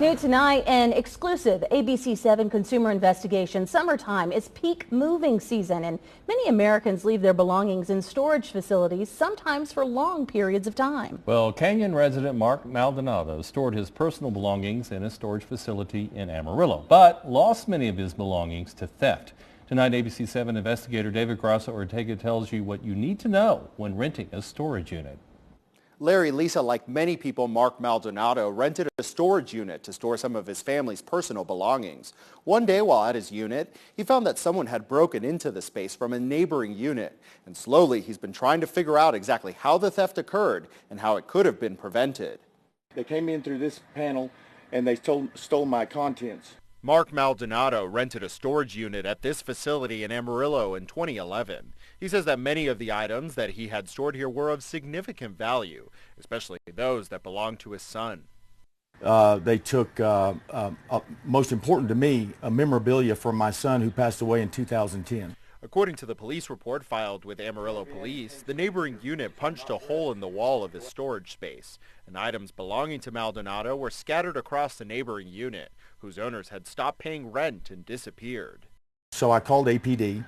New tonight, an exclusive ABC7 consumer investigation. Summertime is peak moving season, and many Americans leave their belongings in storage facilities, sometimes for long periods of time. Well, Canyon resident Mark Maldonado stored his personal belongings in a storage facility in Amarillo, but lost many of his belongings to theft. Tonight, ABC7 investigator David Grasso-Ortega tells you what you need to know when renting a storage unit. Larry, Lisa, like many people, Mark Maldonado rented a storage unit to store some of his family's personal belongings. One day while at his unit, he found that someone had broken into the space from a neighboring unit. And slowly, he's been trying to figure out exactly how the theft occurred and how it could have been prevented. They came in through this panel and they stole my contents. Mark Maldonado rented a storage unit at this facility in Amarillo in 2011. He says that many of the items that he had stored here were of significant value, especially those that belonged to his son. They took, most important to me, a memorabilia from my son who passed away in 2010. According to the police report filed with Amarillo Police, the neighboring unit punched a hole in the wall of his storage space, and items belonging to Maldonado were scattered across the neighboring unit, whose owners had stopped paying rent and disappeared. So I called APD,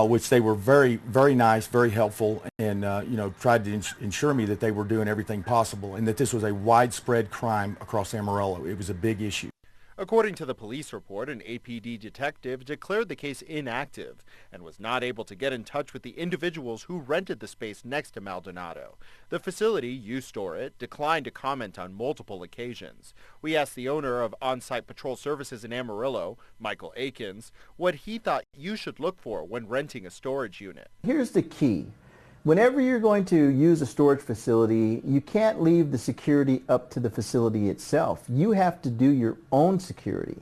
which they were very, very nice, very helpful, and tried to ensure me that they were doing everything possible and that this was a widespread crime across Amarillo. It was a big issue. According to the police report, an APD detective declared the case inactive and was not able to get in touch with the individuals who rented the space next to Maldonado. The facility, You Store It, declined to comment on multiple occasions. We asked the owner of On-Site Patrol Services in Amarillo, Michael Akins, what he thought you should look for when renting a storage unit. Here's the key. Whenever you're going to use a storage facility, you can't leave the security up to the facility itself. You have to do your own security.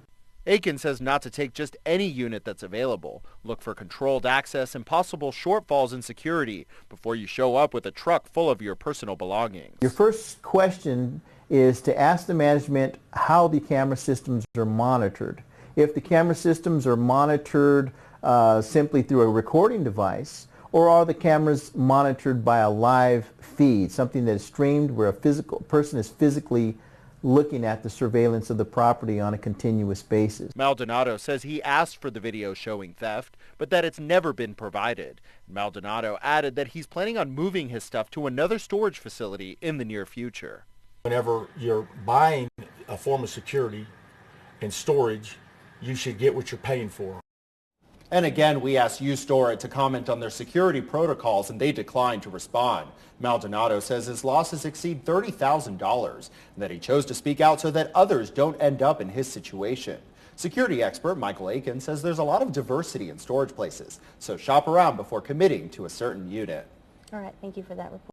Aiken says not to take just any unit that's available. Look for controlled access and possible shortfalls in security before you show up with a truck full of your personal belongings. Your first question is to ask the management how the camera systems are monitored. If the camera systems are monitored simply through a recording device, or are the cameras monitored by a live feed, something that is streamed where a person is physically looking at the surveillance of the property on a continuous basis? Maldonado says he asked for the video showing theft, but that it's never been provided. Maldonado added that he's planning on moving his stuff to another storage facility in the near future. Whenever you're buying a form of security and storage, you should get what you're paying for. And again, we asked You Store It to comment on their security protocols, and they declined to respond. Maldonado says his losses exceed $30,000 and that he chose to speak out so that others don't end up in his situation. Security expert Michael Aiken says there's a lot of diversity in storage places, so shop around before committing to a certain unit. All right, thank you for that report.